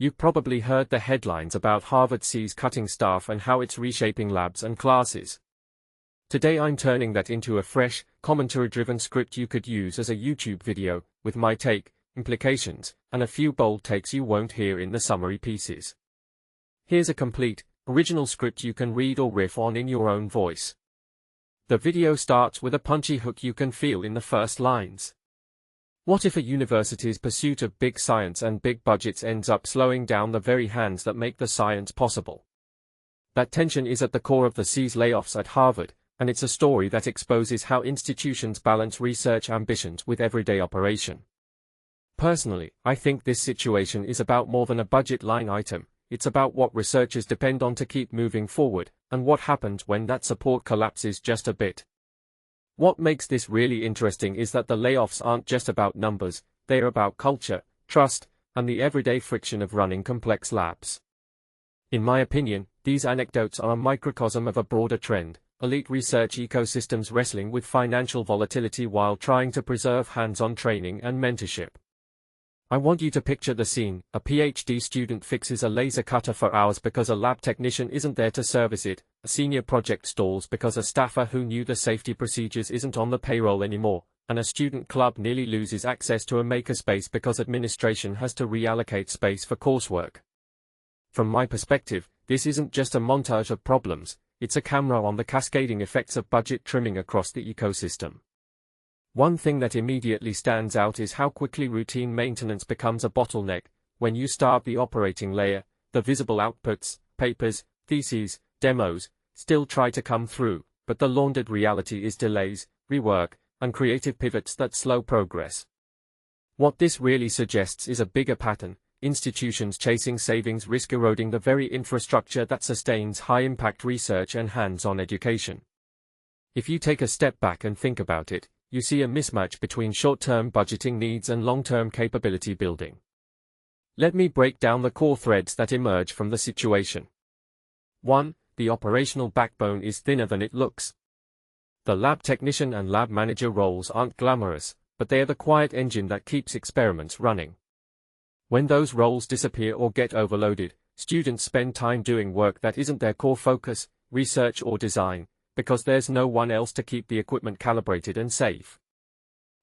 You've probably heard the headlines about Harvard's cutting staff and how it's reshaping labs and classes. Today I'm turning that into a fresh, commentary-driven script you could use as a YouTube video, with my take, implications, and a few bold takes you won't hear in the summary pieces. Here's a complete, original script you can read or riff on in your own voice. The video starts with a punchy hook you can feel in the first lines. What if a university's pursuit of big science and big budgets ends up slowing down the very hands that make the science possible? That tension is at the core of the layoffs at Harvard, and it's a story that exposes how institutions balance research ambitions with everyday operation. Personally, I think this situation is about more than a budget line item. It's about what researchers depend on to keep moving forward, and what happens when that support collapses just a bit. What makes this really interesting is that the layoffs aren't just about numbers, they're about culture, trust, and the everyday friction of running complex labs. In my opinion, these anecdotes are a microcosm of a broader trend: elite research ecosystems wrestling with financial volatility while trying to preserve hands-on training and mentorship. I want you to picture the scene: a PhD student fixes a laser cutter for hours because a lab technician isn't there to service it, a senior project stalls because a staffer who knew the safety procedures isn't on the payroll anymore, and a student club nearly loses access to a makerspace because administration has to reallocate space for coursework. From my perspective, this isn't just a montage of problems, it's a camera on the cascading effects of budget trimming across the ecosystem. One thing that immediately stands out is how quickly routine maintenance becomes a bottleneck. When you start the operating layer, the visible outputs, papers, theses, demos, still try to come through, but the laundered reality is delays, rework, and creative pivots that slow progress. What this really suggests is a bigger pattern: institutions chasing savings risk eroding the very infrastructure that sustains high-impact research and hands-on education. If you take a step back and think about it, you see a mismatch between short-term budgeting needs and long-term capability building. Let me break down the core threads that emerge from the situation. 1. The operational backbone is thinner than it looks. The lab technician and lab manager roles aren't glamorous, but they are the quiet engine that keeps experiments running. When those roles disappear or get overloaded, students spend time doing work that isn't their core focus, research or design, because there's no one else to keep the equipment calibrated and safe.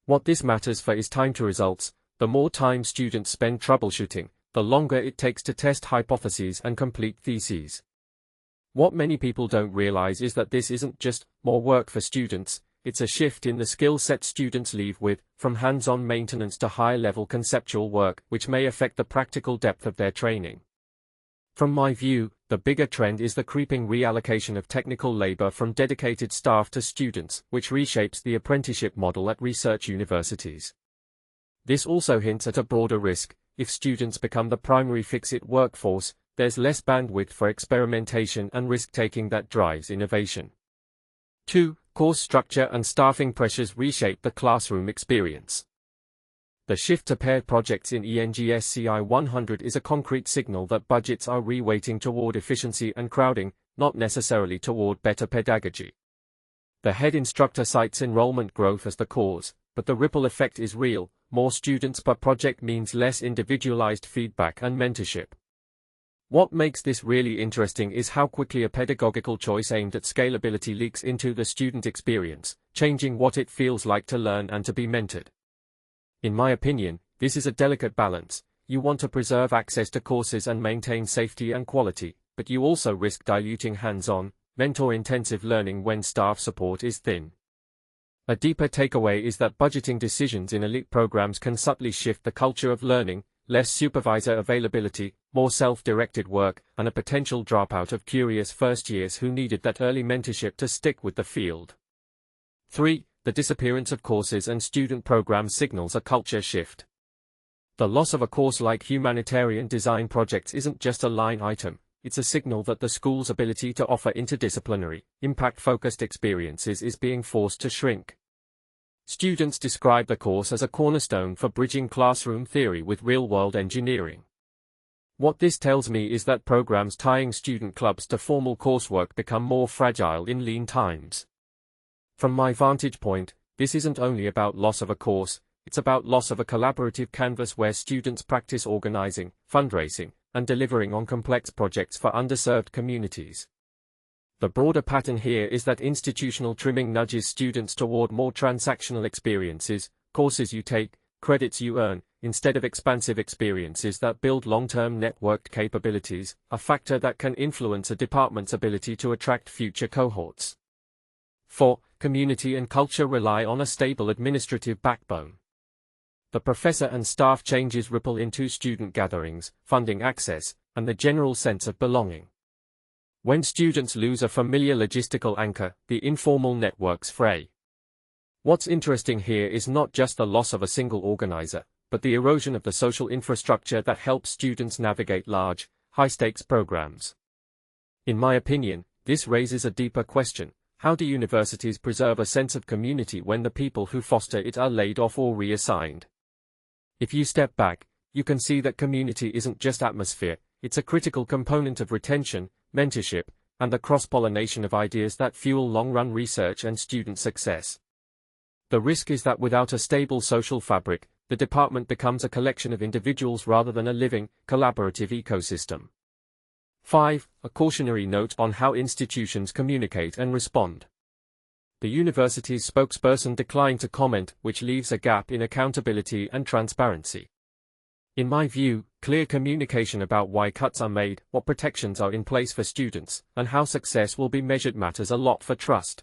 What this matters for is time to results. The more time students spend troubleshooting, the longer it takes to test hypotheses and complete theses. What many people don't realize is that this isn't just more work for students, it's a shift in the skill set students leave with, from hands-on maintenance to high-level conceptual work, which may affect the practical depth of their training. From my view, the bigger trend is the creeping reallocation of technical labor from dedicated staff to students, which reshapes the apprenticeship model at research universities. This also hints at a broader risk: if students become the primary fix-it workforce, there's less bandwidth for experimentation and risk-taking that drives innovation. 2. Course structure and staffing pressures reshape the classroom experience. The shift to paired projects in ENGSCI 100 is a concrete signal that budgets are reweighting toward efficiency and crowding, not necessarily toward better pedagogy. The head instructor cites enrollment growth as the cause, but the ripple effect is real: more students per project means less individualized feedback and mentorship. What makes this really interesting is how quickly a pedagogical choice aimed at scalability leaks into the student experience, changing what it feels like to learn and to be mentored. In my opinion, this is a delicate balance. You want to preserve access to courses and maintain safety and quality, but you also risk diluting hands-on, mentor-intensive learning when staff support is thin. A deeper takeaway is that budgeting decisions in elite programs can subtly shift the culture of learning: less supervisor availability, more self-directed work, and a potential dropout of curious first years who needed that early mentorship to stick with the field. 3. The disappearance of courses and student programs signals a culture shift. The loss of a course like humanitarian design projects isn't just a line item, it's a signal that the school's ability to offer interdisciplinary, impact-focused experiences is being forced to shrink. Students describe the course as a cornerstone for bridging classroom theory with real-world engineering. What this tells me is that programs tying student clubs to formal coursework become more fragile in lean times. From my vantage point, this isn't only about loss of a course, it's about loss of a collaborative canvas where students practice organizing, fundraising, and delivering on complex projects for underserved communities. The broader pattern here is that institutional trimming nudges students toward more transactional experiences, courses you take, credits you earn, instead of expansive experiences that build long-term networked capabilities, a factor that can influence a department's ability to attract future cohorts. 4. Community and culture rely on a stable administrative backbone. The professor and staff changes ripple into student gatherings, funding access, and the general sense of belonging. When students lose a familiar logistical anchor, the informal networks fray. What's interesting here is not just the loss of a single organizer, but the erosion of the social infrastructure that helps students navigate large, high-stakes programs. In my opinion, this raises a deeper question: how do universities preserve a sense of community when the people who foster it are laid off or reassigned? If you step back, you can see that community isn't just atmosphere, it's a critical component of retention, mentorship, and the cross-pollination of ideas that fuel long-run research and student success. The risk is that without a stable social fabric, the department becomes a collection of individuals rather than a living, collaborative ecosystem. 5. A cautionary note on how institutions communicate and respond. The university's spokesperson declined to comment, which leaves a gap in accountability and transparency. In my view, clear communication about why cuts are made, what protections are in place for students, and how success will be measured matters a lot for trust.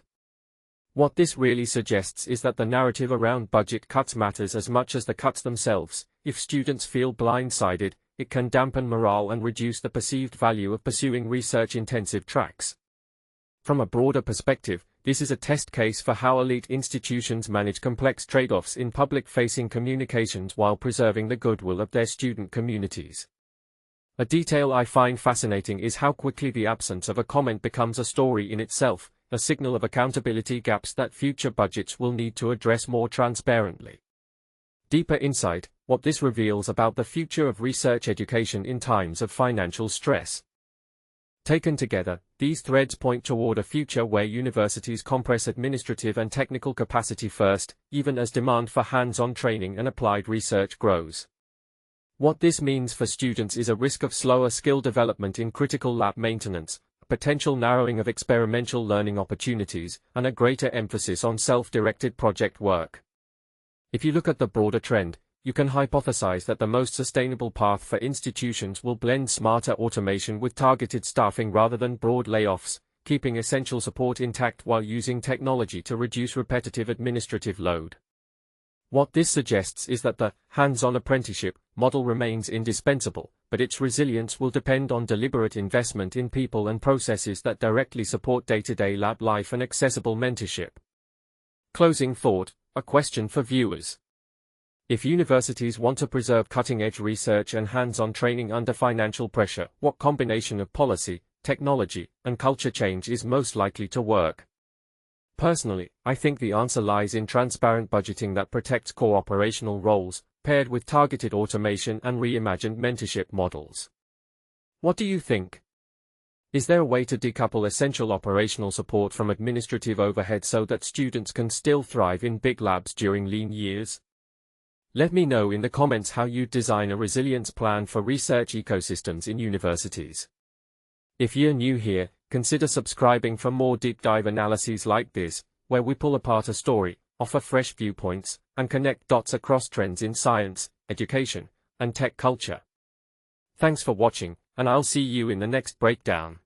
What this really suggests is that the narrative around budget cuts matters as much as the cuts themselves. If students feel blindsided, it can dampen morale and reduce the perceived value of pursuing research-intensive tracks. From a broader perspective, this is a test case for how elite institutions manage complex trade-offs in public-facing communications while preserving the goodwill of their student communities. A detail I find fascinating is how quickly the absence of a comment becomes a story in itself, a signal of accountability gaps that future budgets will need to address more transparently. Deeper insight: what this reveals about the future of research education in times of financial stress. Taken together, these threads point toward a future where universities compress administrative and technical capacity first, even as demand for hands-on training and applied research grows. What this means for students is a risk of slower skill development in critical lab maintenance, a potential narrowing of experiential learning opportunities, and a greater emphasis on self-directed project work. If you look at the broader trend, you can hypothesize that the most sustainable path for institutions will blend smarter automation with targeted staffing rather than broad layoffs, keeping essential support intact while using technology to reduce repetitive administrative load. What this suggests is that the hands-on apprenticeship model remains indispensable, but its resilience will depend on deliberate investment in people and processes that directly support day-to-day lab life and accessible mentorship. Closing thought: a question for viewers. If universities want to preserve cutting-edge research and hands-on training under financial pressure, what combination of policy, technology, and culture change is most likely to work? Personally, I think the answer lies in transparent budgeting that protects core operational roles, paired with targeted automation and reimagined mentorship models. What do you think? Is there a way to decouple essential operational support from administrative overhead so that students can still thrive in big labs during lean years? Let me know in the comments how you'd design a resilience plan for research ecosystems in universities. If you're new here, consider subscribing for more deep dive analyses like this, where we pull apart a story, offer fresh viewpoints, and connect dots across trends in science, education, and tech culture. Thanks for watching, and I'll see you in the next breakdown.